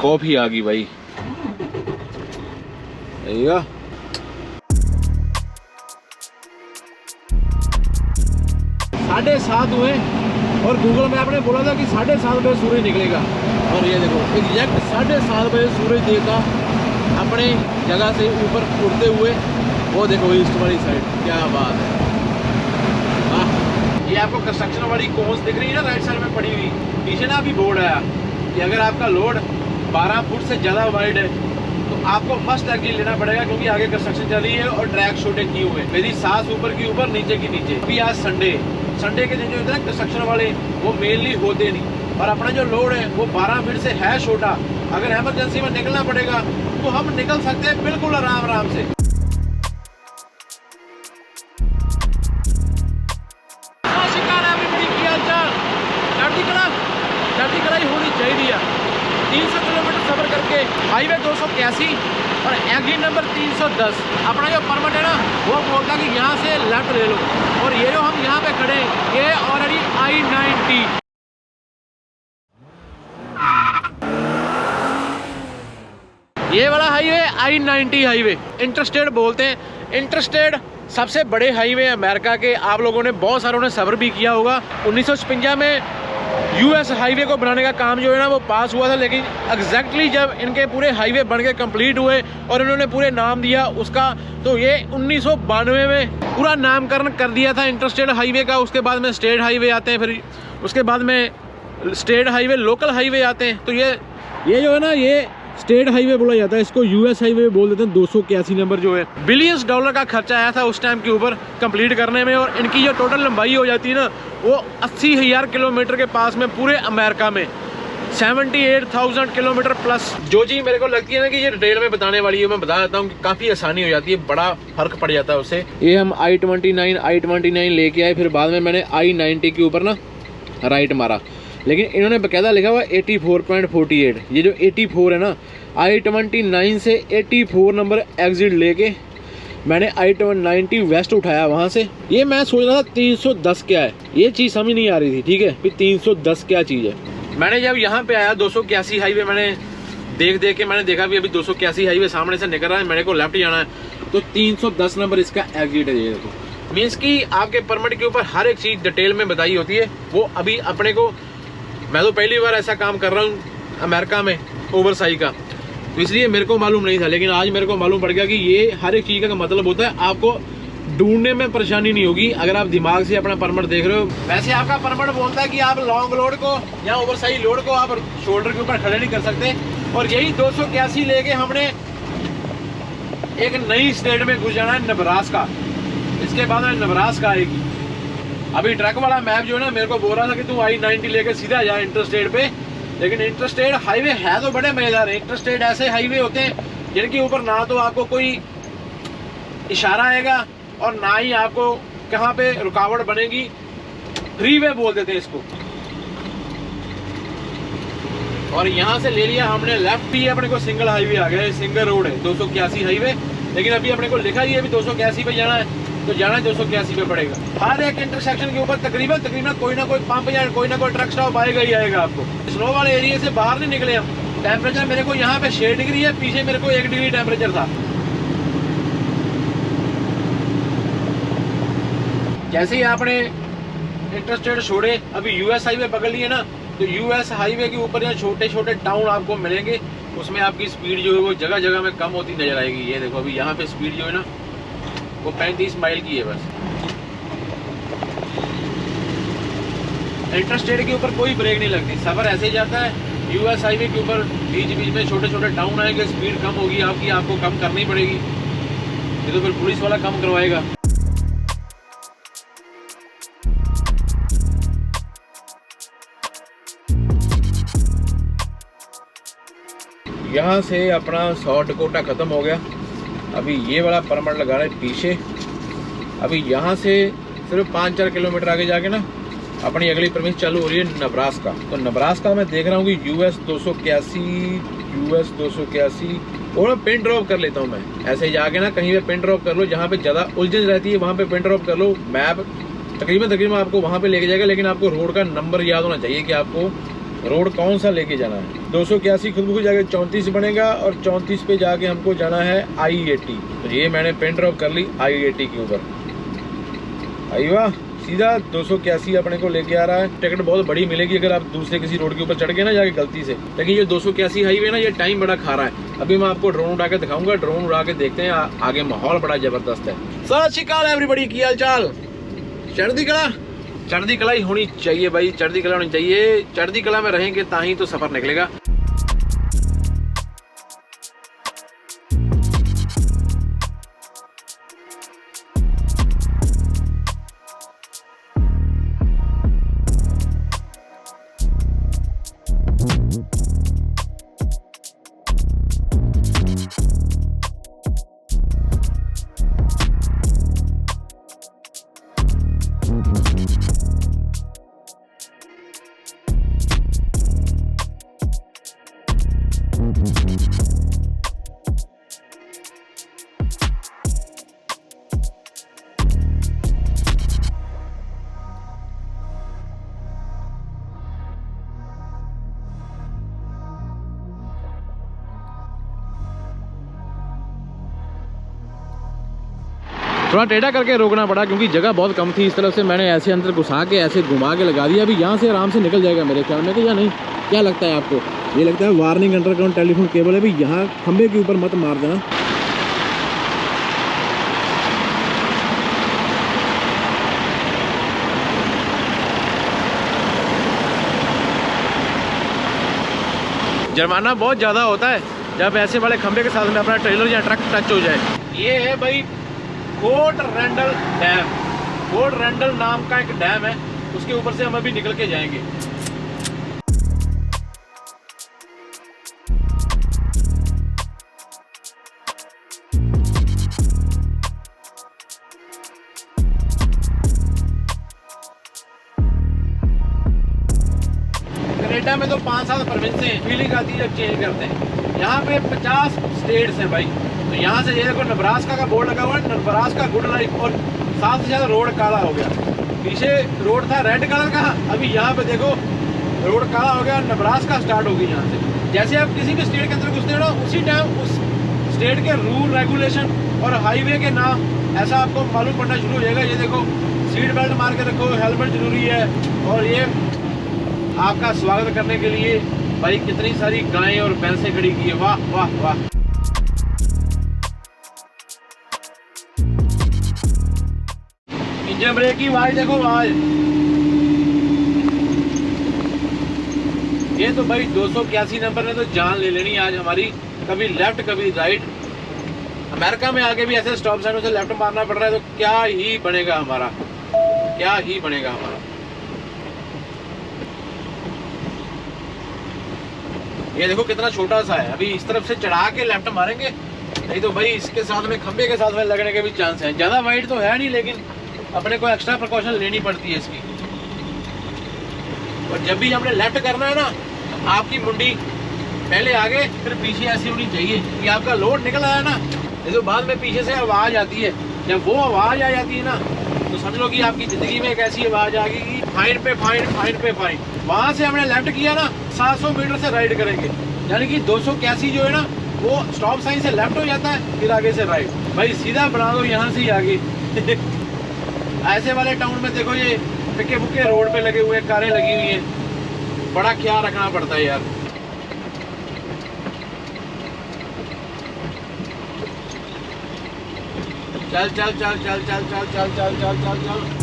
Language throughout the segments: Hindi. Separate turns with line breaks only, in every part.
कॉफी आ गई भाई। 7:30 हुए और गूगल मैप ने बोला था कि 7:30 बजे सूरज निकलेगा। और ये देखो एग्जैक्ट 7:30 बजे सूरज देवता अपने जगह से ऊपर उड़ते हुए, वो देखो ईस्ट वाली साइड, क्या बात है। ये आपको कंस्ट्रक्शन वाली कोन्स दिख रही है ना राइट साइड में पड़ी हुई, पीछे ना अभी बोर्ड आया कि अगर आपका लोड 12 फुट से ज़्यादा वाइड है तो आपको मस्ट एग्जिट लेना पड़ेगा, क्योंकि आगे कंस्ट्रक्शन चल रही है और ट्रैक छोटे किए हुए हैं। मेरी सांस ऊपर की ऊपर, नीचे की नीचे। अभी आज संडे के दिन जो है कंस्ट्रक्शन वाले वो मेनली होते नहीं, और अपना जो लोड है वो 12 फीट से है छोटा। अगर इमरजेंसी में निकलना पड़ेगा तो हम निकल सकते हैं बिल्कुल आराम से। चढ़ती कढ़ाई होनी चाहिए। 300 किलोमीटर सफर करके हाईवे 281 और एग्जिट नंबर 310। अपना जो परमिट है ना वो बोलता कि यहाँ से लेफ्ट ले लो, और ये जो हम यहाँ पे खड़े ये ऑलरेडी I-90। ये वाला हाईवे I-90 हाईवे इंटरस्टेट बोलते हैं। इंटरस्टेट सबसे बड़े हाईवे अमेरिका के। आप लोगों ने बहुत सारों ने सफर भी किया होगा। 1956 में यूएस हाईवे को बनाने का काम जो है ना वो पास हुआ था, लेकिन एग्जैक्टली जब इनके पूरे हाईवे बन के कंप्लीट हुए और इन्होंने पूरे नाम दिया उसका, तो ये 1992 में पूरा नामकरण कर दिया था इंटरस्टेट हाईवे का। उसके बाद में स्टेट हाईवे आते हैं, फिर उसके बाद में स्टेट हाईवे, लोकल हाईवे आते हैं। तो ये जो है ना ये स्टेट हाईवे बोला जाता है, इसको यूएस हाईवे बोल देते हैं। 281 नंबर जो है, बिलियंस डॉलर का खर्चा आया था उस टाइम के ऊपर कंप्लीट करने में, और इनकी जो टोटल लंबाई हो जाती है ना वो 80,000 किलोमीटर के पास में पूरे अमेरिका में, 78,000 किलोमीटर प्लस। जो चीज़ मेरे को लगती है ना कि ये डिटेल में बताने वाली है, मैं बता देता हूँ कि काफ़ी आसानी हो जाती है, बड़ा फर्क पड़ जाता है उससे। ये हम I-29 लेके आए, फिर बाद में मैंने I-90 के ऊपर ना राइट मारा, लेकिन इन्होंने बकायदा लिखा हुआ 84.48। ये जो 84 है ना, I-29 से 84 नंबर एग्जिट लेके मैंने I-90 वेस्ट उठाया वहाँ से। ये मैं सोच रहा था 310 क्या है, ये चीज़ समझ नहीं आ रही थी। ठीक है, फिर 310 क्या चीज़ है। मैंने जब यहाँ पे आया 281 हाईवे मैंने देख के मैंने देखा भी अभी 281 हाईवे सामने से निकल रहा है, मेरे को लेफ्ट जाना है, तो 310 नंबर इसका एग्जिट है। ये देखो, मीन्स की आपके परमिट के ऊपर हर एक चीज़ डिटेल में बताई होती है। वो अभी अपने को, मैं तो पहली बार ऐसा काम कर रहा हूँ अमेरिका में ओवरसाइज का, तो इसलिए मेरे को मालूम नहीं था, लेकिन आज मेरे को मालूम पड़ गया कि ये हर एक चीज़ का मतलब होता है। आपको ढूंढने में परेशानी नहीं होगी अगर आप दिमाग से अपना परमिट देख रहे हो। वैसे आपका परमिट बोलता है कि आप लॉन्ग लोड को या ओवरसाइज लोड को आप शोल्डर के ऊपर खड़े नहीं कर सकते। और यही 281 लेके हमने एक नई स्टेट में घुस जाना है, नब्रास्का। इसके बाद में नब्रास्का आएगी। अभी ट्रक वाला मैप जो है ना मेरे को बोल रहा था कि तू I-90 लेके सीधा जा इंटरस्टेट पे, लेकिन इंटरस्टेट हाईवे है तो बड़े मजेदार है। इंटरस्टेट ऐसे हाईवे होते हैं जिनके ऊपर ना तो आपको कोई इशारा आएगा और ना ही आपको कहाँ पे रुकावट बनेगी। फ्रीवे बोल देते हैं इसको। और यहाँ से ले लिया हमने लेफ्ट, ही अपने को सिंगल हाईवे आ गया, सिंगल रोड है 281 हाईवे। लेकिन अभी अपने को लिखा ही है अभी 281 पे जाना है, तो जाना 281 पे पड़ेगा। हर एक इंटरसेक्शन के ऊपर तकरीबन कोई ना कोई पंप या कोई ना कोई ट्रक स्टॉप आएगा ही आएगा आपको। स्नो वाले एरिया से बाहर नहीं निकले हम। टेम्परेचर मेरे को यहाँ पे 6 डिग्री है, पीछे मेरे को 1 डिग्री टेम्परेचर था। जैसे ही आपने इंटरस्टेट छोड़े, अभी यूएस हाईवे पकड़ लिए ना, तो यूएस हाईवे के ऊपर यहाँ छोटे छोटे टाउन आपको मिलेंगे, उसमें आपकी स्पीड जो है वो जगह जगह में कम होती नजर आएगी। ये देखो अभी यहाँ पे स्पीड जो है ना वो 35 माइल की है बस। इंटरस्टेट के ऊपर कोई ब्रेक नहीं लगती, सफर ऐसे ही जाता है। यूएस हाईवे के ऊपर बीच बीच में छोटे छोटे टाउन आएंगे, स्पीड कम होगी आपकी, आपको कम करनी पड़ेगी। ये तो फिर पुलिस वाला कम करवाएगा। यहाँ से अपना साउथ डकोटा ख़त्म हो गया। अभी ये वाला परमिट लगा रहे पीछे। अभी यहाँ से सिर्फ 5-4 किलोमीटर आगे जाके ना अपनी अगली परमिट चालू हो रही है नब्रास्का। तो नब्रास्का मैं देख रहा हूँ कि यूएस 281 और मैं पिन ड्रॉप कर लेता हूँ। मैं ऐसे ही जाके ना कहीं पे पिन ड्रॉप कर लो, जहाँ पे ज़्यादा उलझन रहती है वहाँ पे पिन ड्रॉप कर लो। मैप तकरीबन आपको वहाँ पे लेके जाएगा, लेकिन आपको रोड का नंबर याद होना चाहिए कि आपको रोड कौन सा लेके जाना है। 281 खुद ब खुद जाके 34 बनेगा और 34 पे जाके हमको जाना है I80। तो ये मैंने पेन ड्रॉप कर ली I80 के ऊपर। आई वाह, सीधा 281 अपने को लेके आ रहा है। टिकट बहुत बड़ी मिलेगी अगर आप दूसरे किसी रोड के ऊपर चढ़ गए ना जाके गलती से। लेकिन ये 281 हाईवे ना, ये टाइम बड़ा खा रहा है। अभी मैं आपको ड्रोन उड़ा के दिखाऊंगा, ड्रोन उड़ा के देखते हैं आगे माहौल बड़ा जबरदस्त है। सत श्री अकाल एवरीबॉडी, की हाल चाल? चढ़ती कला, चढ़ती कला ही होनी चाहिए भाई, चढ़ती कला होनी चाहिए। चढ़ती कला में रहेंगे ताही तो सफर निकलेगा। थोड़ा टेढ़ा करके रोकना पड़ा क्योंकि जगह बहुत कम थी। इस तरफ से मैंने ऐसे अंदर घुसा के ऐसे घुमा के लगा दिया। अभी यहाँ से आराम से निकल जाएगा मेरे ख्याल में, कि या नहीं? क्या लगता है आपको? ये लगता है वार्निंग अंडरग्राउंड टेलीफोन केबल है भाई, यहाँ खंबे के ऊपर मत मार देना। जुर्माना बहुत ज़्यादा होता है जब ऐसे वाले खंबे के साथ में अपना ट्रेलर या ट्रक टच हो जाए। ये है भाई कोट रैंडल डैम। कोट रैंडल नाम का एक डैम है, उसके ऊपर से हम अभी निकल के जाएंगे। कनाडा में तो 5-7 प्रोविंसें हैं, फीलिंग आती है जब चेंज करते हैं। यहाँ पे 50 स्टेट्स हैं भाई। तो यहाँ से ये देखो नब्रास्का का बोर्ड लगा हुआ है, नब्रास्का गुड लाइफ, और 7 से ज़्यादा रोड काला हो गया। पीछे रोड था रेड कलर का, अभी यहाँ पे देखो रोड काला हो गया, नब्रास्का स्टार्ट हो गई यहाँ से। जैसे आप किसी भी स्टेट के अंदर घुसते हो ना, उसी टाइम उस स्टेट के रूल रेगुलेशन और हाईवे के नाम ऐसा आपको मालूम पड़ना शुरू हो जाएगा। ये देखो सीट बेल्ट मार के रखो, हेलमेट जरूरी है। और ये आपका स्वागत करने के लिए भाई कितनी सारी गायें और भैंसें खड़ी की है। वाह वाह वाह। इंजन ब्रेक की आवाज देखो, आवाज। ये तो भाई 281 नंबर ने तो जान ले लेनी आज हमारी। कभी लेफ्ट कभी राइट। अमेरिका में आके भी ऐसे स्टॉप साइनों से लेफ्ट मारना पड़ रहा है, तो क्या ही बनेगा हमारा, क्या ही बनेगा हमारा। ये देखो कितना छोटा सा है, अभी इस तरफ से चढ़ा के लेफ्ट मारेंगे, नहीं तो भाई इसके साथ में खंबे के साथ में लगने के भी चांस है। ज्यादा वाइड तो है नहीं, लेकिन अपने को एक्स्ट्रा प्रिकॉशन लेनी पड़ती है इसकी। और जब भी हमने लेफ्ट करना है ना, आपकी मुंडी पहले आगे फिर पीछे ऐसी होनी चाहिए कि आपका लोड निकल आया ना, नहीं तो बाद में पीछे से आवाज आती है। जब वो आवाज आ जाती है ना, तो समझ लो कि आपकी जिंदगी में एक ऐसी आवाज आ गई कि फाइन पे फाइन, फाइन पे फाइन। वहां से हमने लेफ्ट किया ना, 700 मीटर से राइट करेंगे, यानी कि 281 जो है ना, वो स्टॉप साइन से लेफ्ट हो जाता है, फिर आगे से राइट। भाई सीधा बना दो यहाँ से ही आगे। ऐसे वाले टाउन में देखो ये पिके बुके रोड पे लगे हुए, कारें लगी हुई हैं, बड़ा ख्याल रखना पड़ता है यार। चल चल चल चल चल चल चल चल चल चल चल।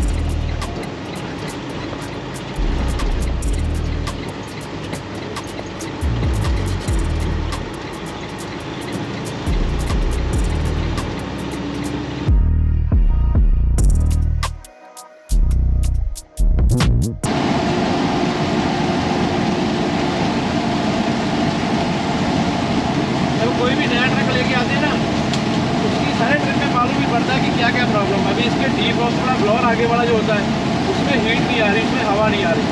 कोई भी नया ट्रक लेके आते हैं ना, उसकी सारे ट्रक में मालूम ही पड़ता है कि क्या क्या प्रॉब्लम है। अभी इसके डीप बॉक्स वाला ब्लोअर आगे वाला जो होता है, उसमें हीट नहीं आ रही, उसमें हवा नहीं आ रही।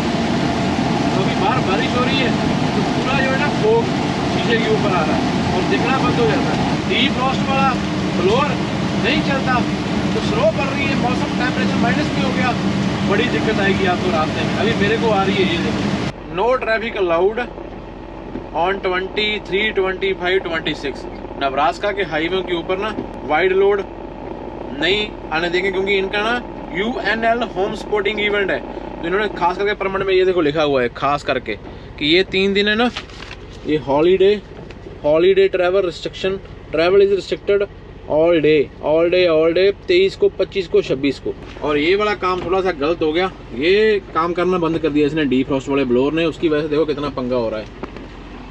तो अभी बाहर बारिश हो रही है तो पूरा जो है ना फोग शीशे के ऊपर आ रहा है और दिखना बंद हो जाता है। डीप बॉक्स वाला ब्लोअर नहीं चलता तो स्लो कर रही है, मौसम टेम्परेचर माइनस भी हो गया, बड़ी दिक्कत आएगी आपको रास्ते में। अभी मेरे को आ रही है, ये देखो no traffic allowed on 23, 25, 26। Nebraska के हाईवे के ऊपर ना वाइड लोड नहीं आने देंगे, क्योंकि इनका ना UNL होम स्पोर्टिंग इवेंट है। तो इन्होंने खास करके परमिट में ये देखो लिखा हुआ है खास करके कि ये 3 दिन है ना, ये holiday travel restriction, travel is restricted all day 23 को, 25 को, 26 को। और ये वाला काम थोड़ा सा गलत हो गया, ये काम करना बंद कर दिया इसने डीफ्रॉस्ट वाले ब्लोअर ने। उसकी वजह से देखो कितना पंगा हो रहा है।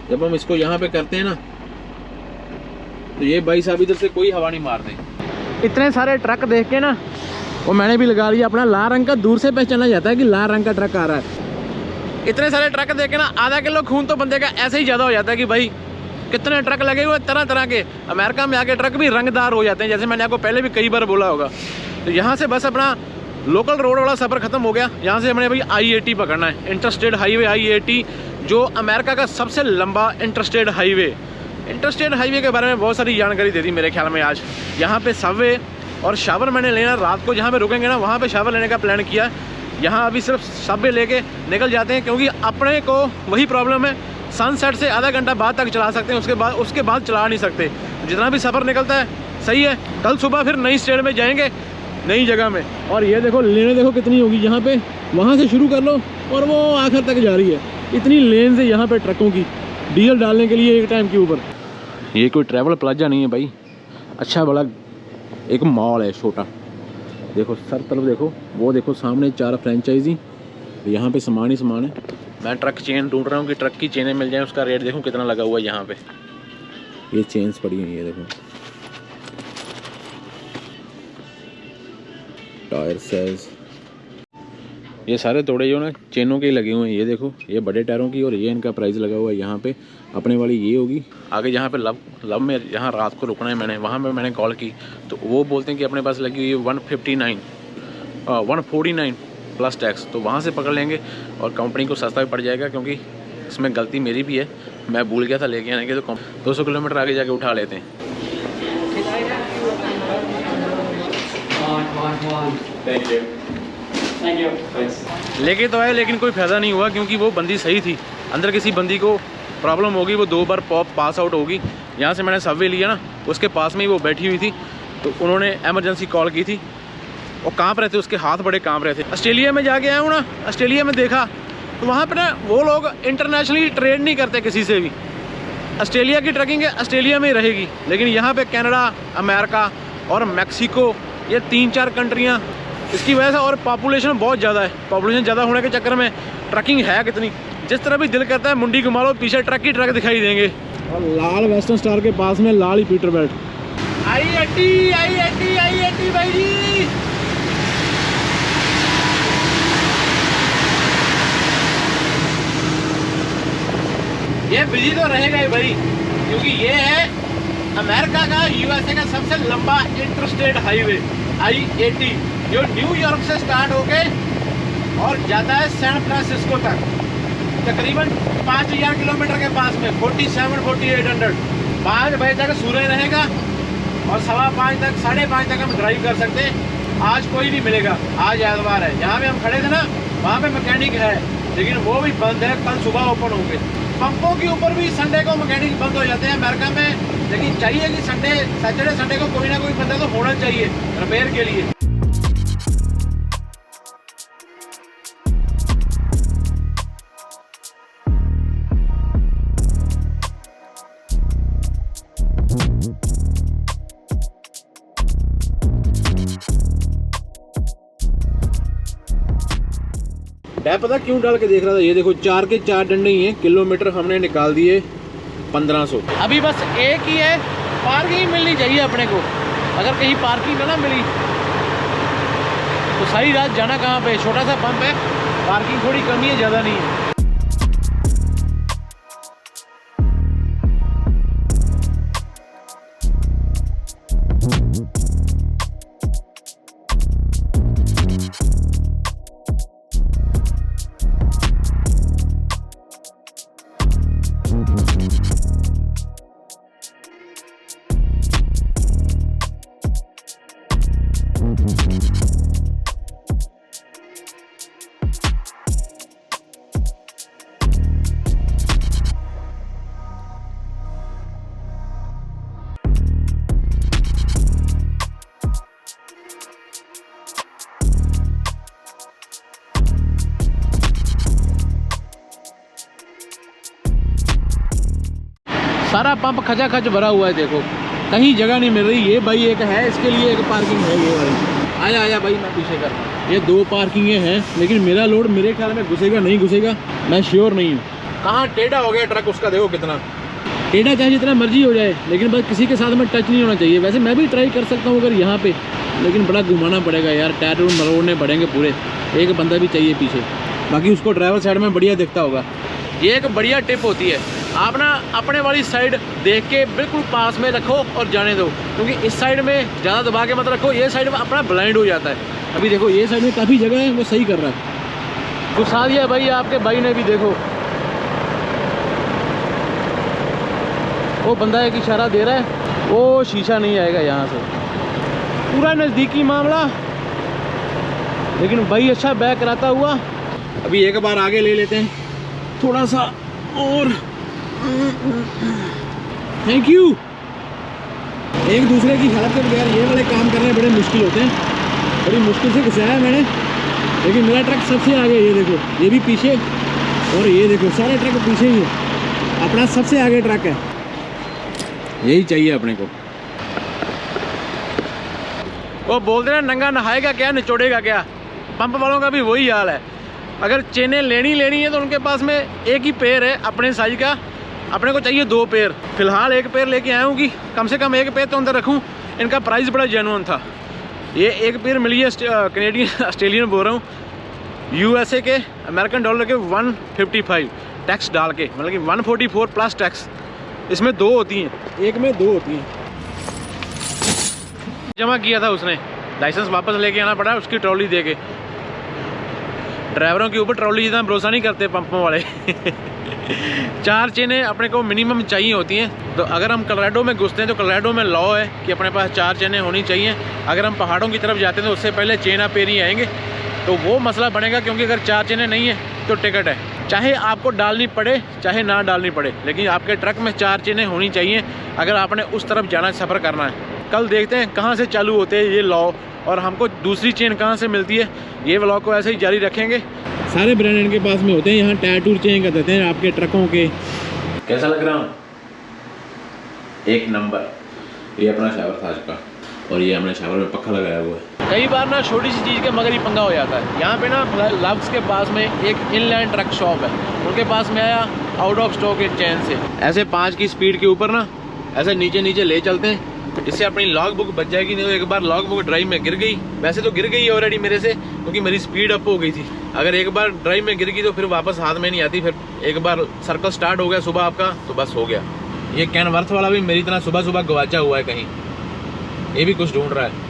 जब हम इसको यहाँ पे करते हैं ना तो ये भाई साहब इधर से कोई हवा नहीं मारते। इतने सारे ट्रक देख के ना वो मैंने भी लगा लिया अपना लाल रंग का, दूर से पहचाना जाता है कि लाल रंग का ट्रक आ रहा है। इतने सारे ट्रक देख के ना आधा किलो खून तो बंदे का ऐसे ही ज़्यादा हो जाता है कि भाई कितने ट्रक लगे हुए तरह तरह के। अमेरिका में आके ट्रक भी रंगदार हो जाते हैं, जैसे मैंने आपको पहले भी कई बार बोला होगा। तो यहाँ से बस अपना लोकल रोड वाला सफ़र ख़त्म हो गया। यहाँ से हमने भाई I-80 पकड़ना है, इंटरस्टेट हाईवे I-80, जो अमेरिका का सबसे लंबा इंटरस्टेट हाईवे के बारे में बहुत सारी जानकारी दे दी मेरे ख्याल में आज। यहाँ पे सबवे और शावर मैंने लेना, रात को जहाँ पे रुकेंगे ना वहाँ पे शावर लेने का प्लान किया। यहाँ अभी सिर्फ सबवे लेके निकल जाते हैं, क्योंकि अपने को वही प्रॉब्लम है, सनसेट से आधा घंटा बाद तक चला सकते हैं, उसके बाद चला नहीं सकते। जितना भी सफ़र निकलता है सही है। कल सुबह फिर नई स्टेट में जाएंगे, नई जगह में। और ये देखो लेने देखो कितनी होगी यहाँ पे, वहाँ से शुरू कर लो और वो आखिर तक जा रही है। इतनी लेन है यहाँ पे ट्रकों की, डीजल डालने के लिए एक टाइम के ऊपर। ये कोई ट्रैवल प्लाजा नहीं है भाई, अच्छा बड़ा एक मॉल है छोटा। देखो सर तरफ देखो, वो देखो सामने 4 फ्रेंचाइजी, यहाँ पे सामान ही सामान है। मैं ट्रक चेन ढूंढ रहा हूँ कि ट्रक की चेनें मिल जाए। उसका रेट देखो कितना लगा हुआ है यहाँ पे। ये चेन्स पड़ी हुई है देखो, टायर साइज, ये सारे तोड़े जो ना चेनों के ही लगे हुए हैं। ये देखो ये बड़े टायरों की, और ये इनका प्राइस लगा हुआ है यहाँ पे। अपने वाली ये होगी। आगे जहाँ पे लब में जहाँ रात को रुकना है मैंने, वहाँ पे मैंने कॉल की तो वो बोलते हैं कि अपने पास लगी हुई है 149 प्लस टैक्स। तो वहाँ से पकड़ लेंगे और कंपनी को सस्ता भी पड़ जाएगा, क्योंकि इसमें गलती मेरी भी है, मैं भूल गया था लेके आने के। तो 200 किलोमीटर आगे जाके उठा लेते हैं। लेके तो आए लेकिन कोई फ़ायदा नहीं हुआ, क्योंकि वो बंदी सही थी। अंदर किसी बंदी को प्रॉब्लम होगी, वो 2 बार पास आउट होगी। यहाँ से मैंने सबवे लिया ना, उसके पास में ही वो बैठी हुई थी, तो उन्होंने एमरजेंसी कॉल की थी। वो काँप रहे थे, उसके हाथ बड़े काँप रहे थे। ऑस्ट्रेलिया में जाके आया हूँ ना, ऑस्ट्रेलिया में देखा तो वहाँ पर ना वो लोग इंटरनेशनली ट्रेड नहीं करते किसी से भी। ऑस्ट्रेलिया की ट्रकिंग ऑस्ट्रेलिया में ही रहेगी, लेकिन यहाँ पर कनाडा, अमेरिका और मैक्सिको, ये 3-4 कंट्रियाँ, इसकी वजह से। और पॉपुलेशन बहुत ज़्यादा है। पॉपुलेशन ज़्यादा होने के चक्कर में ट्रकिंग है कितनी, जिस तरह भी दिल करता है मुंडी घुमा लो, पीछे ट्रक ही ट्रक दिखाई देंगे। और लाल वेस्टर्न स्टार के पास में लाल ही पीटर बेल्ट। I-80 भाई जी। ये बिजी तो रहेगा ही भाई, क्योंकि ये है अमेरिका का, USA का सबसे लंबा इंटरस्टेट हाईवे I-80, जो न्यूयॉर्क से स्टार्ट होके और जाता है सैन फ्रांसिस्को तक, तकरीबन 5000 किलोमीटर के पास में, 47-4800। 5 बजे तक सूर्य रहेगा और 5:15 तक, 5:30 तक हम ड्राइव कर सकते हैं। आज कोई नहीं मिलेगा, आज एतवार है। यहाँ पे हम खड़े थे ना, वहाँ पे मैकेनिक है, लेकिन वो भी बंद है, कल सुबह ओपन होंगे। पंपों के ऊपर भी संडे को मैकेनिक बंद हो जाते हैं अमेरिका में, लेकिन चाहिए कि सैटरडे संडे को कोई ना कोई बंदा तो होना चाहिए रिपेयर के लिए। मैं पता क्यों डाल के देख रहा था, ये देखो 4 के 4 डंडे ही हैं। किलोमीटर हमने निकाल दिए 1500। अभी बस एक ही है, पार्किंग मिलनी चाहिए अपने को। अगर कहीं पार्किंग ना मिली तो सारी रात जाना कहाँ पे। छोटा सा पंप है, पार्किंग थोड़ी कमी है, ज़्यादा नहीं है। सारा पंप खचा खच भरा हुआ है, देखो कहीं जगह नहीं मिल रही। ये भाई एक है, इसके लिए एक पार्किंग है ये वाली। आया आया भाई, मैं पीछे कर। ये 2 पार्किंगें हैं, लेकिन मेरा लोड मेरे ख्याल में घुसेगा नहीं घुसेगा, मैं श्योर नहीं हूँ। कहाँ टेढ़ा हो गया ट्रक उसका, देखो कितना टेढ़ा। चाहे जितना मर्जी हो जाए, लेकिन बस किसी के साथ में टच नहीं होना चाहिए। वैसे मैं भी ट्राई कर सकता हूँ अगर यहाँ पे, लेकिन बड़ा घुमाना पड़ेगा यार, टायर मरोड़ने पड़ेंगे पूरे। एक बंदा भी चाहिए पीछे, बाकी उसको ड्राइवर साइड में बढ़िया दिखता होगा। ये एक बढ़िया टिप होती है, आप ना अपने वाली साइड देख के बिल्कुल पास में रखो और जाने दो, क्योंकि इस साइड में ज़्यादा दबा के मत रखो, ये साइड में अपना ब्लाइंड हो जाता है। अभी देखो ये साइड में काफ़ी जगह है, वो सही कर रहा है। घुसा दिया भाई आपके भाई ने भी, देखो वो बंदा एक इशारा दे रहा है, वो शीशा नहीं आएगा यहाँ से, पूरा नज़दीकी मामला। लेकिन भाई अच्छा बैक कराता हुआ। अभी एक बार आगे ले लेते हैं थोड़ा सा और। Thank you. एक दूसरे की हेल्प के बगैर ये वाले काम करने बड़े मुश्किल होते हैं। बड़ी मुश्किल से घुसाया है मैंने, लेकिन मेरा ट्रक सबसे आगे। ये देखो, ये भी पीछे, और ये देखो सारे ट्रक पीछे ही है। अपना सबसे आगे ट्रक है, यही चाहिए अपने को। वो बोलते हैं नंगा नहाएगा क्या निचोड़ेगा क्या, पंप वालों का भी वही हाल है। अगर चेनें लेनी है तो उनके पास में एक ही पेयर है अपने साइज का, अपने को चाहिए 2 पेयर। फिलहाल 1 पेयर लेके आया हूँ कि कम से कम 1 पेयर तो अंदर रखूँ। इनका प्राइस बड़ा जेन्युइन था। ये 1 पेयर मिली है कैनेडियन ऑस्ट्रेलियन बोल रहा हूँ, USA के अमेरिकन डॉलर के 155 टैक्स डाल के, मतलब कि 144 प्लस टैक्स। इसमें 2 होती हैं, एक में 2 होती हैं। जमा किया था उसने, लाइसेंस वापस लेके आना पड़ा उसकी ट्रॉली दे के। ड्राइवरों के ऊपर ट्रॉली जितना भरोसा नहीं करते पंपों वाले। 4 चेनें अपने को मिनिमम चाहिए होती हैं। तो अगर हम कोलोराडो में घुसते हैं तो कोलोराडो में लॉ है कि अपने पास 4 चेनें होनी चाहिए। अगर हम पहाड़ों की तरफ जाते हैं तो उससे पहले चेन आप पेरी आएंगे, तो वो मसला बनेगा, क्योंकि अगर 4 चेनें नहीं है तो टिकट है। चाहे आपको डालनी पड़े चाहे ना डालनी पड़े, लेकिन आपके ट्रक में 4 चेनें होनी चाहिए अगर आपने उस तरफ जाना, सफ़र करना है। कल देखते हैं कहाँ से चालू होते हैं ये लॉ, और हमको दूसरी चेन कहाँ से मिलती है। ये व्लॉग को ऐसे ही जारी रखेंगे। सारे ब्रांड इनके पास में होते हैं। यहाँ टायर टूर चेंज कर देते हैं आपके ट्रकों के। कैसा लग रहा हूँ? एक नंबर। ये अपना शावर था आज का, और ये हमने शावर में पक्का लगाया हुआ है। कई बार ना छोटी सी चीज़ के मगर ही पंगा हो जाता है। यहाँ पे ना लव्स के पास में एक इनलाइन ट्रक शॉप है, उनके पास में आया आउट ऑफ स्टॉक एक चेन से। ऐसे 5 की स्पीड के ऊपर ना ऐसे नीचे नीचे ले चलते हैं, इससे अपनी लॉग बुक बच जाएगी। नहीं तो एक बार लॉग बुक ड्राइव में गिर गई, वैसे तो गिर गई ऑलरेडी मेरे से, क्योंकि मेरी स्पीड अप हो गई थी। अगर एक बार ड्राइव में गिर गई तो फिर वापस हाथ में नहीं आती। फिर एक बार सर्कल स्टार्ट हो गया सुबह आपका, तो बस हो गया। ये कैनवर्थ वाला भी मेरी तरह सुबह सुबह गवाचा हुआ है कहीं, ये भी कुछ ढूंढ रहा है।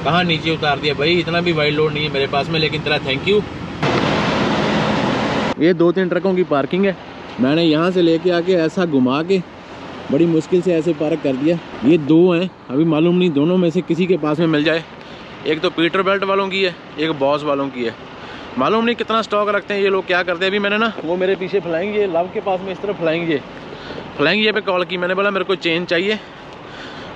कहाँ नीचे उतार दिया भाई, इतना भी वाइड लोड नहीं है मेरे पास में, लेकिन तेरा थैंक यू। ये 2-3 ट्रकों की पार्किंग है। मैंने यहाँ से लेके आके ऐसा घुमा के बड़ी मुश्किल से ऐसे पार्क कर दिया। ये 2 हैं, अभी मालूम नहीं दोनों में से किसी के पास में मिल जाए। एक तो पीटर बेल्ट वालों की है, एक बॉस वालों की है। मालूम नहीं कितना स्टॉक रखते हैं ये लोग, क्या करते हैं। अभी मैंने ना वो मेरे पीछे फ्लाइंग ये लव के पास में इस तरफ फ्लाइंग ये पे कॉल की। मैंने बोला मेरे को चेन चाहिए,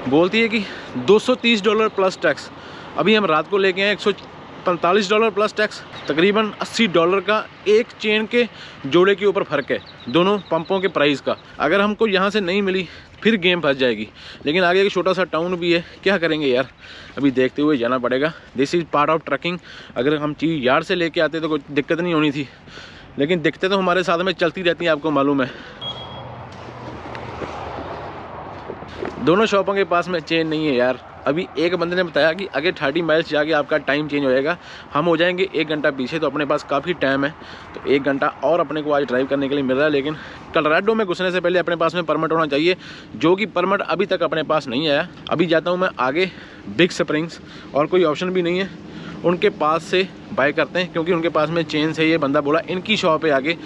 बोलती है कि $230 प्लस टैक्स। अभी हम रात को लेके आए $145 प्लस टैक्स, तकरीबन $80 का एक चेन के जोड़े के ऊपर फ़र्क है दोनों पंपों के प्राइस का। अगर हमको यहाँ से नहीं मिली फिर गेम फंस जाएगी। लेकिन आगे एक छोटा सा टाउन भी है, क्या करेंगे यार, अभी देखते हुए जाना पड़ेगा। This is part of trucking. अगर हम चीज़ यार्ड से लेके आते तो कोई दिक्कत नहीं होनी थी, लेकिन दिक्कतें तो हमारे साथ में चलती रहती हैं, आपको मालूम है। दोनों शॉपों के पास में चेन नहीं है यार। अभी एक बंदे ने बताया कि आगे 30 माइल्स जाके आपका टाइम चेंज हो जाएगा, हम हो जाएंगे 1 घंटा पीछे। तो अपने पास काफ़ी टाइम है, तो 1 घंटा और अपने को आज ड्राइव करने के लिए मिल रहा है। लेकिन कोलोराडो में घुसने से पहले अपने पास में परमिट होना चाहिए, जो कि परमिट अभी तक अपने पास नहीं आया। अभी जाता हूँ मैं आगे बिग स्प्रिंग्स, और कोई ऑप्शन भी नहीं है, उनके पास से बाय करते हैं, क्योंकि उनके पास में चेन से ये बंदा बोला इनकी शॉप है आगे।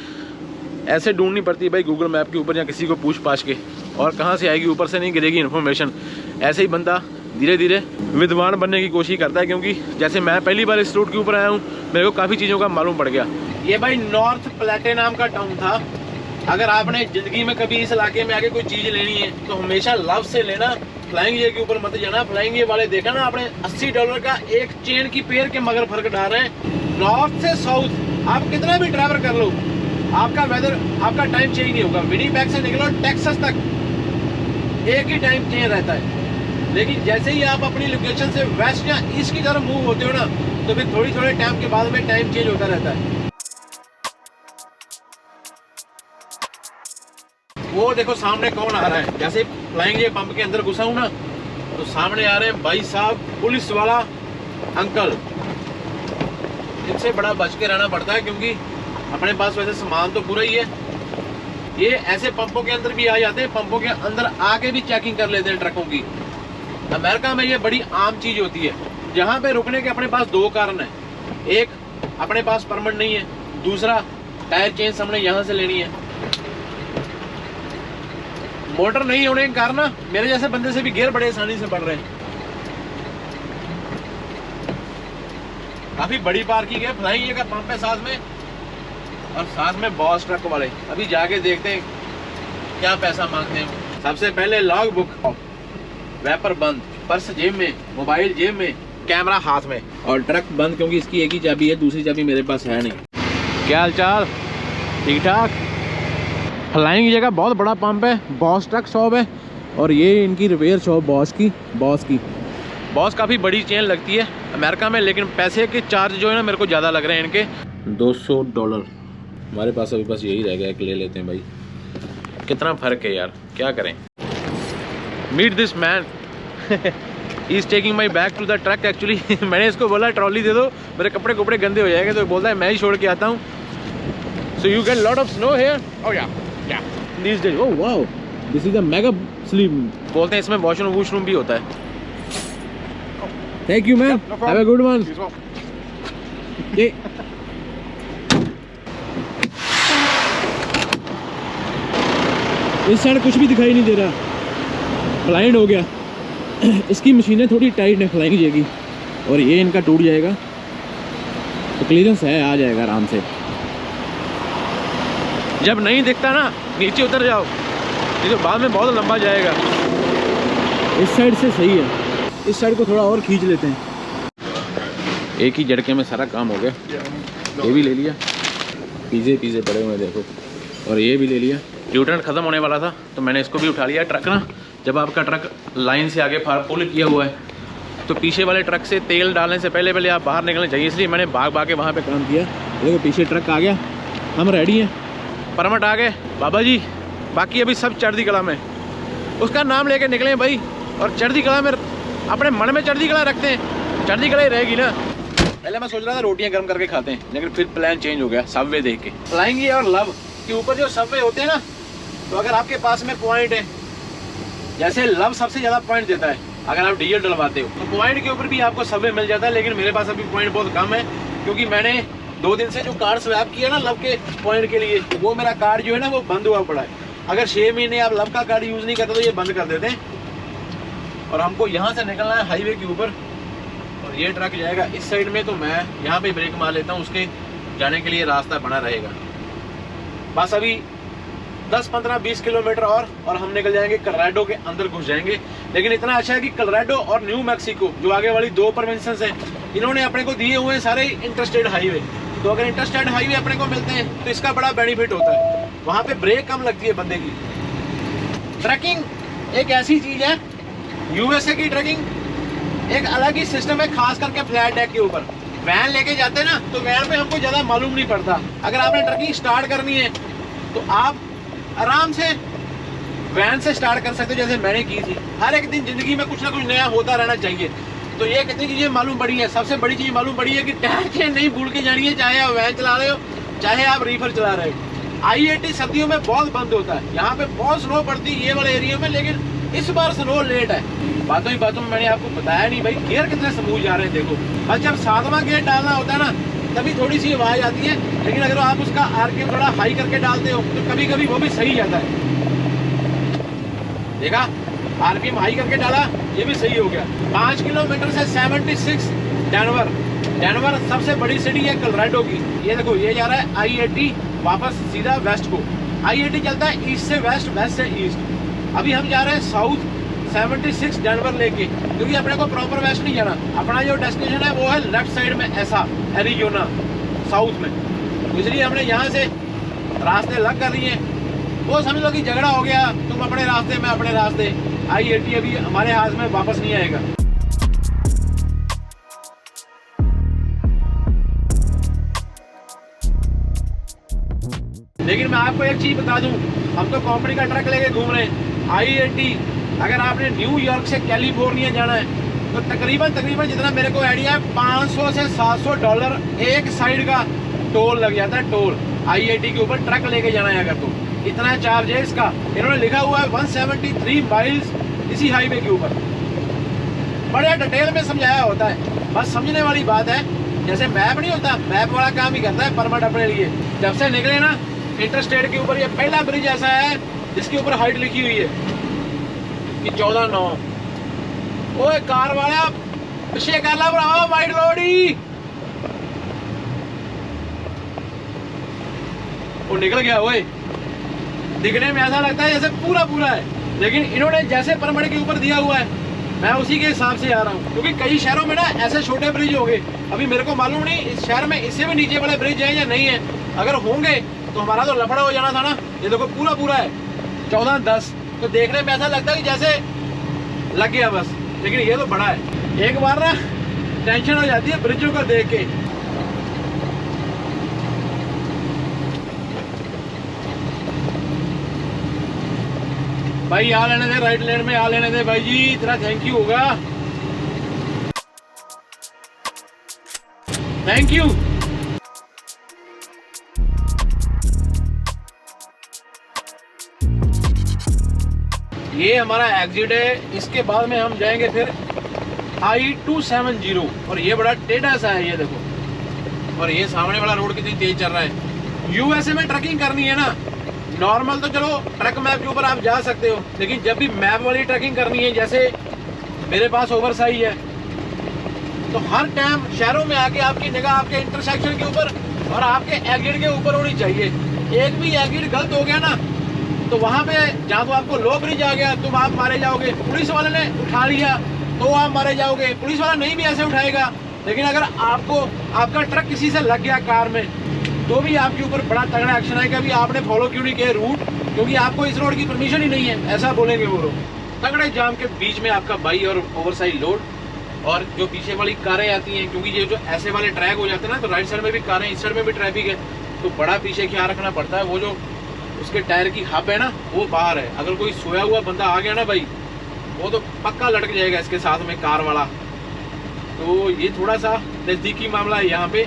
ऐसे ढूंढनी पड़ती है भाई गूगल मैप के ऊपर या किसी को पूछ पाछ के, और कहाँ से आएगी, ऊपर से नहीं गिरेगी इन्फॉर्मेशन। ऐसे ही बंदा धीरे धीरे विद्वान बनने की कोशिश करता है, क्योंकि जैसे मैं पहली बार इस रूट के ऊपर आया हूँ, मेरे को काफ़ी चीज़ों का मालूम पड़ गया। ये भाई नॉर्थ प्लेटे नाम का टाउन था। अगर आपने ज़िंदगी में कभी इस इलाके में आके कोई चीज़ लेनी है तो हमेशा लव से लेना, फ्लाइंग ये के ऊपर मत जाना। फ्लाइंग ये वाले देखा ना आपने, $80 का एक चेन की पेयर के मगर फर्क डाल रहे हैं। नॉर्थ से साउथ आप कितना भी ड्राइवर कर लो, आपका वेदर, आपका टाइम चेंज नहीं होगा। विनिपेग से निकलो टेक्सास तक एक ही टाइम चेंज रहता है, लेकिन जैसे ही आप अपनी लोकेशन से वेस्ट या ईस्ट की तरफ मूव होते हो ना, तो फिर थोड़ी थोड़े टाइम के बाद में टाइम चेंज होता रहता है। वो देखो सामने कौन आ रहा है। जैसे फ्लाइंग जे पंप के अंदर घुसा हूं ना, तो सामने आ रहे हैं भाई साहब पुलिस वाला अंकल। इनसे बड़ा बच के रहना पड़ता है, क्योंकि अपने पास वैसे सामान तो पूरा ही है। ये ऐसे पंपों के अंदर भी आ जाते हैं, पंपों के अंदर आके भी चेकिंग कर लेते हैं ट्रकों की। अमेरिका में ये बड़ी आम चीज होती है। जहाँ पे रुकने के अपने पास दो कारण है, एक अपने पास परमिट नहीं है, दूसरा टायर चेंज हमने यहाँ से लेनी है। मोटर नहीं होने के कारण ना मेरे जैसे बंदे से भी गियर बड़े आसानी से बढ़ रहे हैं। काफी बड़ी पार्किंग है, फ्लाइंग का पंप है साथ में, और साथ में बॉस ट्रक वाले। अभी जाके देखते हैं क्या पैसा मांगते हैं। सबसे पहले लॉग बुक, वेपर बंद, पर्स जेब में, मोबाइल जेब में, कैमरा हाथ में, और ट्रक बंद क्योंकि इसकी एक ही चाबी है, दूसरी चाबी मेरे पास है नहीं। क्या हाल चाल, ठीक ठाक। फ्लाइंग जगह बहुत बड़ा पंप है, बॉस ट्रक शॉप है, और ये इनकी रिपेयर शॉप बॉस की। बॉस काफ़ी बड़ी चेन लगती है अमेरिका में, लेकिन पैसे के चार्ज जो है ना मेरे को ज़्यादा लग रहे हैं इनके। $200 हमारे पास अभी बस यही रह गया कि ले लेते हैं भाई। कितना फ़र्क है यार, क्या करें। Meet this man, he is taking my bag to the truck. Actually मैंने इसको बोला ट्रॉली दे दो, मेरे कपड़े कुपड़े गंदे हो जाएंगे, तो बोलता है मैं ही छोड़ के आता हूँ। So you get lot of snow here. Oh yeah these days। Oh wow, this is a mega sleep. बोलते हैं इसमें वॉशरूम भी होता है। Thank you man, have a good one. इस साइड कुछ भी दिखाई नहीं दे रहा, ब्लाइंड हो गया। इसकी मशीनें थोड़ी टाइट है फ्लाइंग जेगी, और ये इनका टूट जाएगा तो क्लियरेंस है, आ जाएगा आराम से। जब नहीं दिखता ना नीचे उतर जाओ, ये तो बाद में बहुत लंबा जाएगा। इस साइड से सही है, इस साइड को थोड़ा और खींच लेते हैं। एक ही झटके में सारा काम हो गया। ये भी ले लिया, पिज़्ज़े पड़े हुए देखो, और ये भी ले लिया। न्यूट्रन ख़त्म होने वाला था तो मैंने इसको भी उठा लिया। ट्रक ना, जब आपका ट्रक लाइन से आगे पुल किया हुआ है तो पीछे वाले ट्रक से तेल डालने से पहले आप बाहर निकलने चाहिए, इसलिए मैंने भाग के वहाँ पे काम किया। देखो पीछे ट्रक आ गया, हम रेडी हैं, परमिट आ गए बाबा जी। बाकी अभी सब चढ़ती कला में, उसका नाम लेके निकले भाई। और चढ़ती कला में अपने मन में चढ़ती कला रखते हैं, चढ़ती कला ही रहेगी ना। पहले मैं सोच रहा था रोटियां गर्म करके खाते हैं, लेकिन फिर प्लान चेंज हो गया सबवे देख के। फ्लाइंग और लव के ऊपर जो सबवे होते हैं ना, तो अगर आपके पास में पॉइंट है, जैसे लव सबसे ज़्यादा पॉइंट देता है अगर आप डीजल डलवाते हो, तो पॉइंट के ऊपर भी आपको सबवे मिल जाता है। लेकिन मेरे पास अभी पॉइंट बहुत कम है, क्योंकि मैंने 2 दिन से जो कार्ड स्वैप किया ना लव के पॉइंट के लिए, वो मेरा कार्ड जो है ना वो बंद हुआ पड़ा है। अगर 6 महीने आप लव का कार्ड यूज़ नहीं करते तो ये बंद कर देते हैं। और हमको यहाँ से निकलना है हाईवे के ऊपर, और ये ट्रक जाएगा इस साइड में, तो मैं यहाँ पे ब्रेक मार लेता हूँ, उसके जाने के लिए रास्ता बना रहेगा। बस अभी 10, 15, 20 किलोमीटर और हम निकल जाएंगे, कोलोराडो के अंदर घुस जाएंगे। लेकिन इतना अच्छा है कि कोलोराडो और न्यू मैक्सिको जो आगे वाली 2 प्रोविंसेस हैं, इन्होंने अपने को दिए हुए हैं सारे इंटरस्टेट हाईवे। तो अगर इंटरस्टेट हाईवे अपने को मिलते हैं तो इसका बड़ा बेनिफिट होता है, वहाँ पे ब्रेक कम लगती है बंदे की। ट्रकिंग एक ऐसी चीज़ है, यूएसए की ट्रकिंग एक अलग ही सिस्टम है, खास करके फ्लैट डेक के ऊपर। वैन लेके जाते हैं ना, तो वैन में हमको ज़्यादा मालूम नहीं पड़ता। अगर आपने ट्रकिंग स्टार्ट करनी है तो आप आराम से वैन से स्टार्ट कर सकते हो, जैसे मैंने की थी। हर एक दिन ज़िंदगी में कुछ ना कुछ नया होता रहना चाहिए। तो ये कितनी चीज़ें मालूम पड़ी है। सबसे बड़ी चीज़ मालूम पड़ी है कि टायर चेन नहीं भूल के जानी है, चाहे आप वैन चला रहे हो चाहे आप रीफर चला रहे हो। I-80 सर्दियों में बहुत बंद होता है, यहाँ पे बहुत स्नो पड़ती है ये वाले एरिया में, लेकिन इस बार स्नो लेट है। बातों ही बातों में मैंने आपको बताया नहीं भाई, गियर कितने स्मूथ जा रहे हैं देखो। बस जब 7वां गियर डालना होता है ना, तभी थोड़ी सी आवाज़ आती है, लेकिन अगर आप उसका RPM थोड़ा हाई करके डालते हो तो कभी कभी वो भी सही जाता है। देखा, RPM हाई करके डाला, ये भी सही हो गया। 5 किलोमीटर से 76 डेनवर सबसे बड़ी सिटी है कोलोराडो की। ये देखो, ये जा रहा है I-80 वापस सीधा वेस्ट को। I-80 चलता है ईस्ट से वेस्ट, वेस्ट से ईस्ट। अभी हम जा रहे हैं साउथ 76 डेनवर लेके, क्योंकि अपने को प्रॉपर वेस्ट नहीं जाना। अपना जो डेस्टिनेशन है वो है लेफ्ट साइड में, ऐसा एरिजोना साउथ में। तो इसलिए हमने यहाँ से रास्ते अलग कर रही हैं। वो समझ लो कि झगड़ा हो गया, तुम अपने रास्ते मैं अपने रास्ते। I-80 अभी हमारे हाथ में वापस नहीं आएगा। लेकिन मैं आपको एक चीज बता दूं, हम तो कंपनी का ट्रक लेके घूम रहे हैं। I-80 अगर आपने न्यूयॉर्क से कैलिफोर्निया जाना है तो तकरीबन जितना मेरे को आइडिया है $500 से $700 एक साइड का टोल लग जाता है। टोल I-80 के ऊपर ट्रक लेके जाना है अगर तो इतना चार्ज है इसका। इन्होंने लिखा हुआ है 173 माइल्स इसी हाईवे के ऊपर। बड़े डिटेल में समझाया होता है, बस समझने वाली बात है। जैसे मैप नहीं होता, मैप वाला काम ही करता है परमिट अपने लिए। जब से निकले ना इंटरस्टेट के ऊपर, ये पहला ब्रिज ऐसा है जिसके ऊपर हाइट लिखी हुई है कि 14/9। ओए कार वाला पीछे कर ला भरावा, वाइड रोड वो निकल गया। ओए दिखने में ऐसा लगता है जैसे पूरा है, लेकिन इन्होंने जैसे परमिट के ऊपर दिया हुआ है मैं उसी के हिसाब से आ रहा हूँ। क्योंकि कई शहरों में ना ऐसे छोटे ब्रिज हो गए, अभी मेरे को मालूम नहीं इस शहर में इससे भी नीचे वाले ब्रिज हैं या नहीं है। अगर होंगे तो हमारा तो लफड़ा हो जाना था ना। ये देखो पूरा है 14-10, तो देखने में ऐसा लगता है कि जैसे लग गया बस, लेकिन ये तो बड़ा है। एक बार ना टेंशन हो जाती है ब्रिजों को देख के। भाई आ लेने दे, राइट लेन में आ लेने दे भाई जी, तेरा थैंक यू होगा, थैंक यू। ये हमारा एग्जिट है, इसके बाद में हम जाएंगे फिर I-270 और ये बड़ा टेढ़ा सा है ये देखो। और ये सामने वाला रोड कितनी तेज चल रहा है। यूएसए में ट्रकिंग करनी है ना, नॉर्मल तो चलो ट्रक मैप के ऊपर आप जा सकते हो, लेकिन जब भी मैप वाली ट्रकिंग करनी है, जैसे मेरे पास ओवरसाइज है, तो हर टाइम शहरों में आके आपकी निगाह आपके इंटरसेक्शन के ऊपर और आपके एग्जिट के ऊपर होनी चाहिए। एक भी एग्जिट गलत हो गया ना तो वहाँ पे जहाँ तो आपको लो ब्रिज आ गया तुम आप मारे जाओगे, पुलिस वाले ने उठा लिया तो आप मारे जाओगे। पुलिस वाला नहीं भी ऐसे उठाएगा, लेकिन अगर आपको आपका ट्रक किसी से लग गया कार में तो भी आपके ऊपर बड़ा तगड़ा एक्शन आएगा। भी आपने फॉलो क्यों नहीं किया रूट, क्योंकि आपको इस रोड की परमिशन ही नहीं है, ऐसा बोलेंगे वो लोग। तगड़े जाम के बीच में आपका बाई और ओवरसाइज लोड और जो पीछे वाली कारें आती हैं, क्योंकि ये जो ऐसे वाले ट्रैक हो जाते हैं ना, तो राइट साइड में भी कारें, इस साइड में भी ट्रैफिक है, तो बड़ा पीछे ख्याल रखना पड़ता है। वो जो उसके टायर की हब है ना वो बाहर है, अगर कोई सोया हुआ बंदा आ गया ना भाई वो तो पक्का लटक जाएगा इसके साथ में कार वाला। तो ये थोड़ा सा नज़दीकी मामला है। यहाँ पे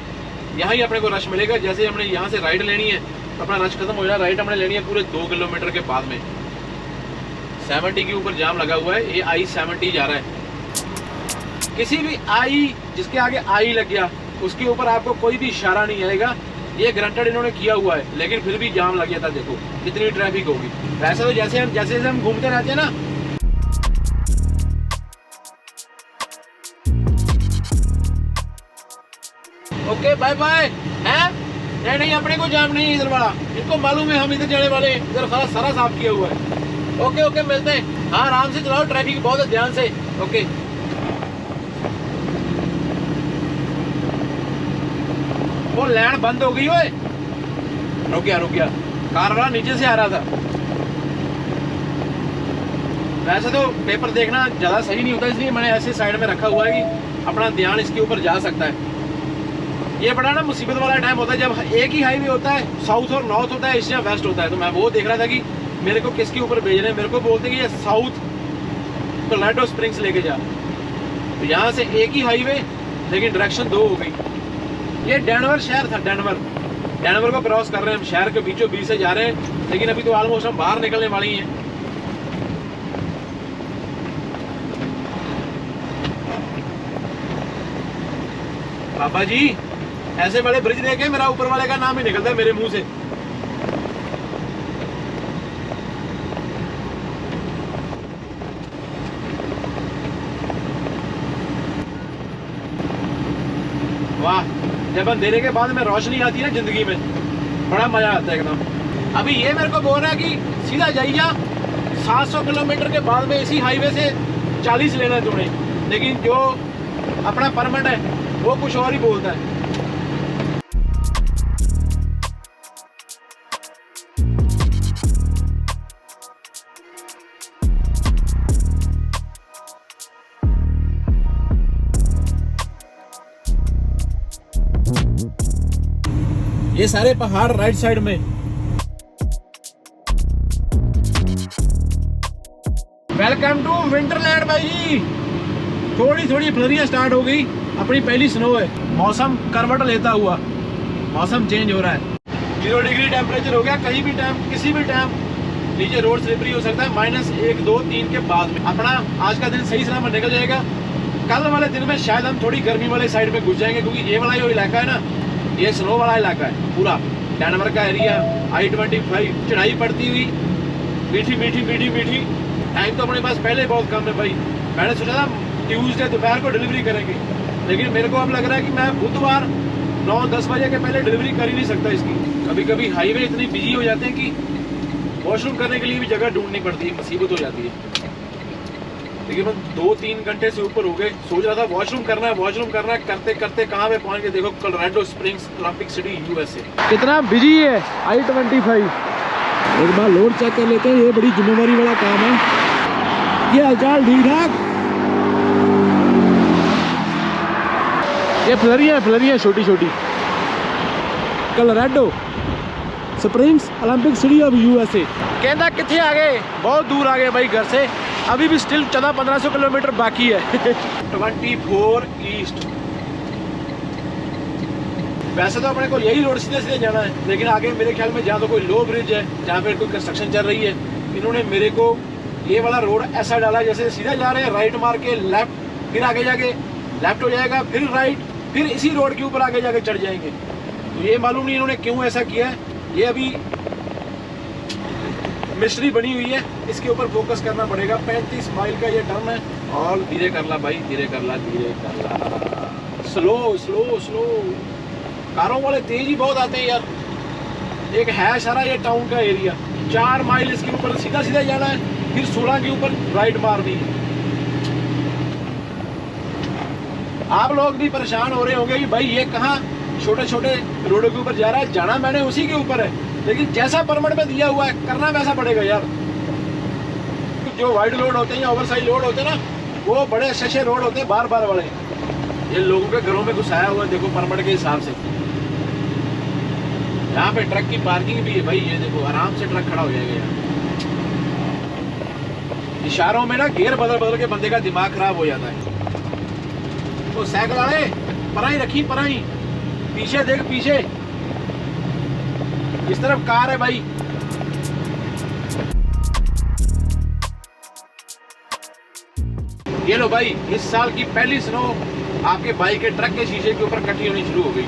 यहाँ ही अपने को रश मिलेगा। जैसे हमने यहाँ से राइट लेनी है तो अपना रश खत्म हो जाए, राइट हमने लेनी है पूरे 2 किलोमीटर के बाद में। 70 के ऊपर जाम लगा हुआ है, ये I-70 जा रहा है। किसी भी जिसके आगे आई लग गया उसके ऊपर आपको कोई भी इशारा नहीं आएगा, ये ग्रांटेड इन्होंने किया हुआ है, लेकिन फिर भी जाम लग जाता। देखो कितनी ट्रैफिक होगी। वैसे तो जैसे हम घूमते रहते हैं ना, ओके बाय बाय है नहीं अपने को जाम नहीं है इधर वाला, इनको मालूम है हम इधर जाने वाले, इधर सारा साफ किया हुआ है। ओके मिलते हैं। हाँ आराम से चलाओ, ट्रैफिक बहुत है, ध्यान से। ओके वो लाइन बंद हो गई। ओए रुक गया, कार वाला नीचे से आ रहा था। वैसे तो पेपर देखना ज़्यादा सही नहीं होता, इसलिए मैंने ऐसे साइड में रखा हुआ है कि अपना ध्यान इसके ऊपर जा सकता है। ये बड़ा ना मुसीबत वाला टाइम होता है जब एक ही हाईवे होता है, साउथ और नॉर्थ होता है, ईस्ट या वेस्ट होता है। तो मैं वो देख रहा था कि मेरे को किसके ऊपर भेज रहे हैं। मेरे को बोलते कि ये साउथ कोलोराडो स्प्रिंग्स लेके जा, तो यहाँ से एक ही हाईवे लेकिन डायरेक्शन 2 हो गई। ये डेनवर शहर था, डेनवर को क्रॉस कर रहे हैं हम, शहर के बीचों बीच से जा रहे हैं, लेकिन अभी तो ऑलमोस्ट हम बाहर निकलने वाली हैं। बाबा जी ऐसे बड़े ब्रिज देखे मेरा ऊपर वाले का नाम ही निकलता है मेरे मुंह से। वाह, जब अंधेरे के बाद में रोशनी आती है ना जिंदगी में, बड़ा मजा आता है एकदम। अभी ये मेरे को बोल रहा है कि सीधा जाइए, 700 किलोमीटर के बाद में इसी हाईवे से 40 लेना है तुम्हें, लेकिन जो अपना परमिट है वो कुछ और ही बोलता है। ये सारे पहाड़ राइट साइड में। वेलकम टू विंटरलैंड भाई जी। थोड़ी थोड़ी फ्लरियां स्टार्ट हो गई, अपनी पहली स्नो है। मौसम करवट लेता हुआ, मौसम चेंज हो रहा है। 0 डिग्री टेम्परेचर हो गया। कहीं भी टाइम, किसी भी टाइम नीचे रोड स्लिपरी हो सकता है। -1, 2, 3 के बाद में अपना आज का दिन सही सलामत निकल जाएगा। कल वाले दिन में शायद हम थोड़ी गर्मी वाले साइड में घुस जाएंगे, क्योंकि ये वाला जो इलाका है ना, ये स्नो वाला इलाका है पूरा। डेनवर का एरिया, I-25 चढ़ाई पड़ती हुई, मीठी मीठी मीठी मीठी। टाइम तो अपने पास पहले ही बहुत कम है भाई। मैंने सोचा था ट्यूसडे दोपहर को डिलीवरी करेंगे, लेकिन मेरे को अब लग रहा है कि मैं बुधवार 9-10 बजे के पहले डिलीवरी कर ही नहीं सकता इसकी। कभी कभी हाईवे इतनी बिजी हो जाते हैं कि वॉशरूम करने के लिए भी जगह ढूंढनी पड़ती है, मुसीबत हो जाती है। लेकिन 2-3 घंटे से ऊपर हो गए, सोच रहा था वॉशरूम करना है, करते करते कहाँ पे पहुँच गए। देखो Colorado springs, Olympic city, USA। कितना बिजी है I-25। एक बार लोड चेक कर लेते हैं, ये बड़ी जिम्मेदारी वाला काम है। ये हालचाल ठीक ठाक। ये फ्लरियां छोटी छोटी। Colorado springs, Olympic city of USA। कहता कितने आ गए, बहुत दूर आ गए भाई घर से। अभी भी स्टिल 1400-1500 किलोमीटर बाकी है। 24 ईस्ट। वैसे तो अपने को यही रोड सीधे सीधे जाना है, लेकिन आगे मेरे ख्याल में जहाँ तो कोई लो ब्रिज है, जहाँ पे कोई कंस्ट्रक्शन चल रही है, इन्होंने मेरे को ये वाला रोड ऐसा डाला जैसे सीधा जा रहे हैं, राइट मार के लेफ्ट, फिर आगे जाके लेफ्ट हो जाएगा, फिर राइट, फिर इसी रोड के ऊपर आगे जाके चढ़ जाएंगे। तो ये मालूम नहीं इन्होंने क्यों ऐसा किया है, ये अभी मिस्ट्री बनी हुई है। इसके ऊपर फोकस करना पड़ेगा। 35 माइल का ये टर्न है। और धीरे कर ला भाई, धीरे कर ला। Slow slow slow. कारों वाले तेज ही बहुत आते हैं यार। एक है सारा ये टाउन का एरिया, 4 माइल इसके ऊपर सीधा सीधा जाना है, फिर 16 के ऊपर राइट मारनी है। आप लोग भी परेशान हो रहे होंगे कि भाई ये कहाँ छोटे छोटे रोडों के ऊपर जा रहा है। जाना मैंने उसी के ऊपर है, लेकिन जैसा परमिट में दिया हुआ है करना वैसा पड़ेगा यार। जो वाइड लोड होते हैं या ओवरसाइज लोड होते हैं ना, वो बड़े अच्छे रोड होते हैं, बार बार वाले। ये लोगों के घरों में घुसाया हुआ है, देखो परमिट के हिसाब से। यहाँ पे ट्रक की पार्किंग भी है भाई, ये देखो आराम से ट्रक खड़ा हो जाएगा यार। इशारों में ना गियर बदल बदल के बंदे का दिमाग खराब हो जाता है। तो साइकिल वाले पराई रखी, पराई पीछे देख, पीछे इस तरफ कार है भाई। ये लो भाई, इस साल की पहली स्नो आपके बाइक के ट्रक के शीशे के ऊपर इकट्ठी होनी शुरू हो गई।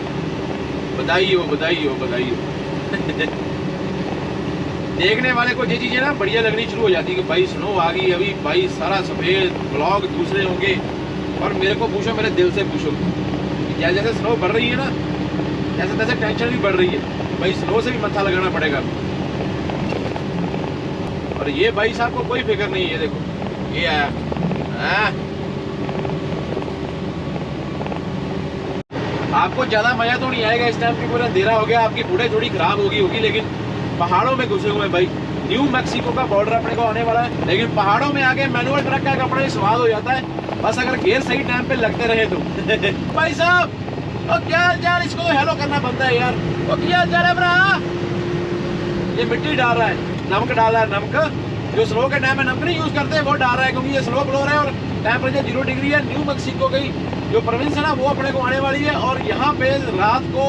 बधाई हो, बधाई हो, बधाई हो। देखने वाले को ये चीजें ना बढ़िया लगनी शुरू हो जाती है कि भाई स्नो आ गई अभी, भाई सारा सफेद, ब्लॉग दूसरे होंगे। और मेरे को पूछो, मेरे दिल से पूछो, जैसे जैसे स्नो बढ़ रही है ना, जैसे तैसे टेंशन भी बढ़ रही है भाई। स्नो से भी मत्था लगाना पड़ेगा। और ये भाई साहब को कोई फिक्र नहीं है, देखो ये आया। आपको ज्यादा मजा तो नहीं आएगा इस टाइम, की पूरा अंधेरा हो गया, आपकी फुटेज थोड़ी खराब होगी, लेकिन पहाड़ों में घुसे हुए भाई। न्यू मैक्सिको का बॉर्डर अपने को आने वाला है, लेकिन पहाड़ों में आगे मैनुअल ट्रक का अपना ही स्वाद हो जाता है, बस अगर गियर सही टाइम पे लगते रहे तो। भाई साहब ओ क्या हाल, इसको हेलो करना बनता है यार। ओ क्या हाल है भरा। ये मिट्टी डाल रहा है, नमक डाल रहा है। नमक जो स्नो के टाइम में नमक नहीं यूज करते, वो डाल रहा है, क्योंकि ये स्नो फ्लोर है और टेम्परेचर 0 डिग्री है। न्यू मैक्सिको की जो प्रोविंस है ना, वो अपने को आने वाली है। और यहाँ पे रात को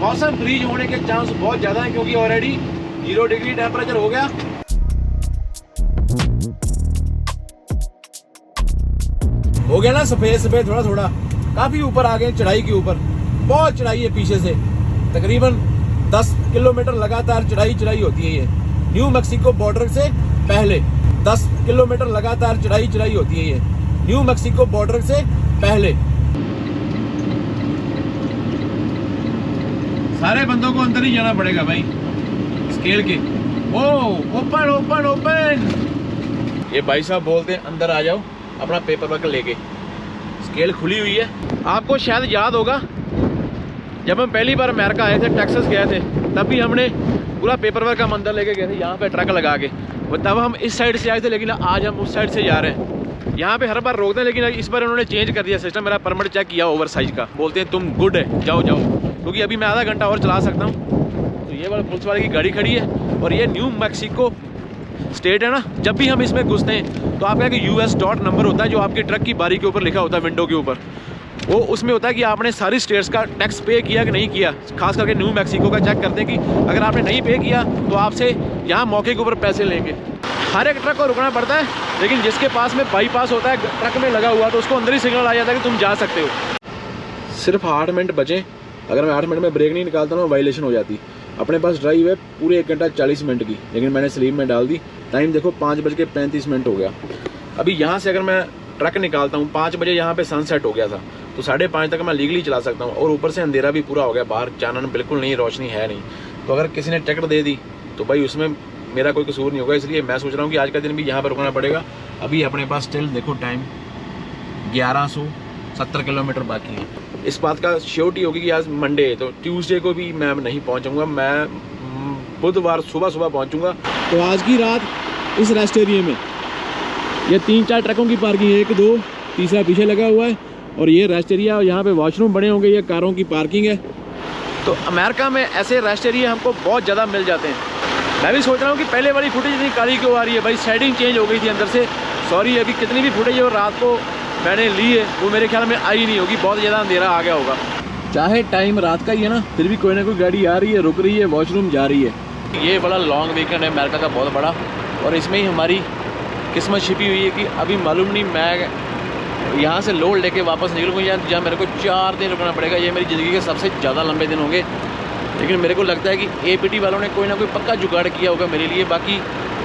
मौसम फ्रीज होने के चांस बहुत ज्यादा है, क्योंकि ऑलरेडी 0 डिग्री टेम्परेचर हो गया। हो गया ना सफेद सफेद, थोड़ा थोड़ा काफी ऊपर आ गए, चढ़ाई के ऊपर। बहुत चढ़ाई है पीछे से, तकरीबन 10 किलोमीटर लगातार चढ़ाई होती है। ये न्यू मैक्सिको बॉर्डर से पहले 10 किलोमीटर लगातार चढ़ाई होती है। ये न्यू मैक्सिको बॉर्डर से पहले। सारे बंदों को अंदर ही जाना पड़ेगा भाई, स्केल के। ओ ओपन ओपन ओपन। ये भाई साहब बोलते हैं अंदर आ जाओ अपना पेपर वर्क लेके। स्केल खुली हुई है। आपको शायद याद होगा, जब हम पहली बार अमेरिका आए थे, टेक्सास गए थे, तब भी हमने पूरा पेपर वर्क हम अंदर लेके गए थे, यहाँ पे ट्रक लगा के। वो तब हम इस साइड से आए थे, लेकिन आज हम उस साइड से जा रहे हैं। यहाँ पे हर बार रोकते हैं, लेकिन इस बार उन्होंने चेंज कर दिया सिस्टम। मेरा परमिट चेक किया ओवर साइज का, बोलते हैं तुम गुड है, जाओ जाओ। क्योंकि अभी मैं आधा घंटा और चला सकता हूँ। तो ये वाला पुलिस वाले की गाड़ी खड़ी है और ये न्यू मैक्सिको स्टेट है ना। जब भी हम इसमें घुसते हैं तो आपका एक US डॉट नंबर होता है जो आपके ट्रक की बारी के ऊपर लिखा होता है, विंडो के ऊपर। वो उसमें होता है कि आपने सारी स्टेट्स का टैक्स पे किया कि नहीं किया। खास करके न्यू मैक्सिको का चेक करते हैं कि अगर आपने नहीं पे किया तो आपसे यहाँ मौके के ऊपर पैसे लेंगे। हर एक ट्रक को रुकना पड़ता है, लेकिन जिसके पास में बाईपास होता है ट्रक में लगा हुआ तो उसको अंदर ही सिग्नल आ जाता है कि तुम जा सकते हो। सिर्फ 8 मिनट बचे, अगर मैं 8 मिनट में ब्रेक नहीं निकालता ना वायलेशन हो जाती। अपने पास ड्राइव है पूरे 1 घंटा 40 मिनट की, लेकिन मैंने स्लीप में डाल दी। टाइम देखो 5:35 हो गया। अभी यहाँ से अगर मैं ट्रक निकालता हूँ 5 बजे, यहाँ पे सनसेट हो गया था, तो 5:30 तक मैं लीगली चला सकता हूँ। और ऊपर से अंधेरा भी पूरा हो गया, बाहर चानन बिल्कुल नहीं, रोशनी है नहीं। तो अगर किसी ने टिकट दे दी तो भाई उसमें मेरा कोई कसूर नहीं होगा। इसलिए मैं सोच रहा हूँ कि आज का दिन भी यहाँ पर रुकना पड़ेगा। अभी अपने पास स्टिल देखो टाइम 1170 किलोमीटर बाकी है। इस बात का श्योरिटी होगी कि आज मंडे है, तो ट्यूसडे को भी मैं नहीं पहुँचूँगा, मैं बुधवार सुबह पहुँचूँगा। तो आज की रात इस रेस्ट एरिया में ये 3-4 ट्रकों की पार्किंग है, 1 2 तीसरा पीछे लगा हुआ है। और ये रेस्ट एरिया, यहाँ पे वॉशरूम बने होंगे, ये कारों की पार्किंग है। तो अमेरिका में ऐसे रेस्ट एरिया हमको बहुत ज़्यादा मिल जाते हैं। मैं भी सोच रहा हूँ कि पहले वाली फुटेज इतनी काली क्यों आ रही है भाई, सेटिंग चेंज हो गई थी अंदर से। सॉरी, अभी कितनी भी फुटेज और रात को मैंने ली है वो मेरे ख्याल में आई नहीं होगी, बहुत ज़्यादा अंधेरा आ गया होगा। चाहे टाइम रात का ही है ना, फिर भी कोई ना कोई गाड़ी आ रही है, रुक रही है, वॉशरूम जा रही है। ये बड़ा लॉन्ग वीकेंड है अमेरिका का, बहुत बड़ा। और इसमें ही हमारी किस्मत छिपी हुई है कि अभी मालूम नहीं मैं यहाँ से लोड लेके वापस निकलूँगा या जहाँ मेरे को 4 दिन रुकना पड़ेगा। ये मेरी ज़िंदगी के सबसे ज़्यादा लंबे दिन होंगे, लेकिन मेरे को लगता है कि APT वालों ने कोई ना कोई पक्का जुगाड़ किया होगा मेरे लिए। बाकी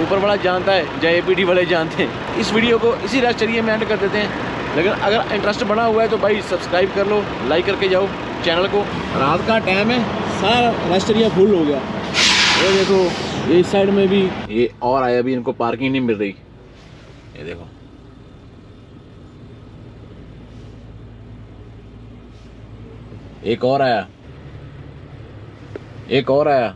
ऊपर वाला जानता है या APT वाले जानते हैं। इस वीडियो को इसी रेस्ट एरिया में एंड कर देते हैं, लेकिन अगर इंटरेस्ट बना हुआ है तो भाई सब्सक्राइब कर लो, लाइक करके जाओ चैनल को। रात का टाइम है, सारा रेस्ट एरिया फुल हो गया। ये देखो, ये इस साइड में भी ये और आया, अभी इनको पार्किंग नहीं मिल रही। ये देखो, एक और आया, एक और आया।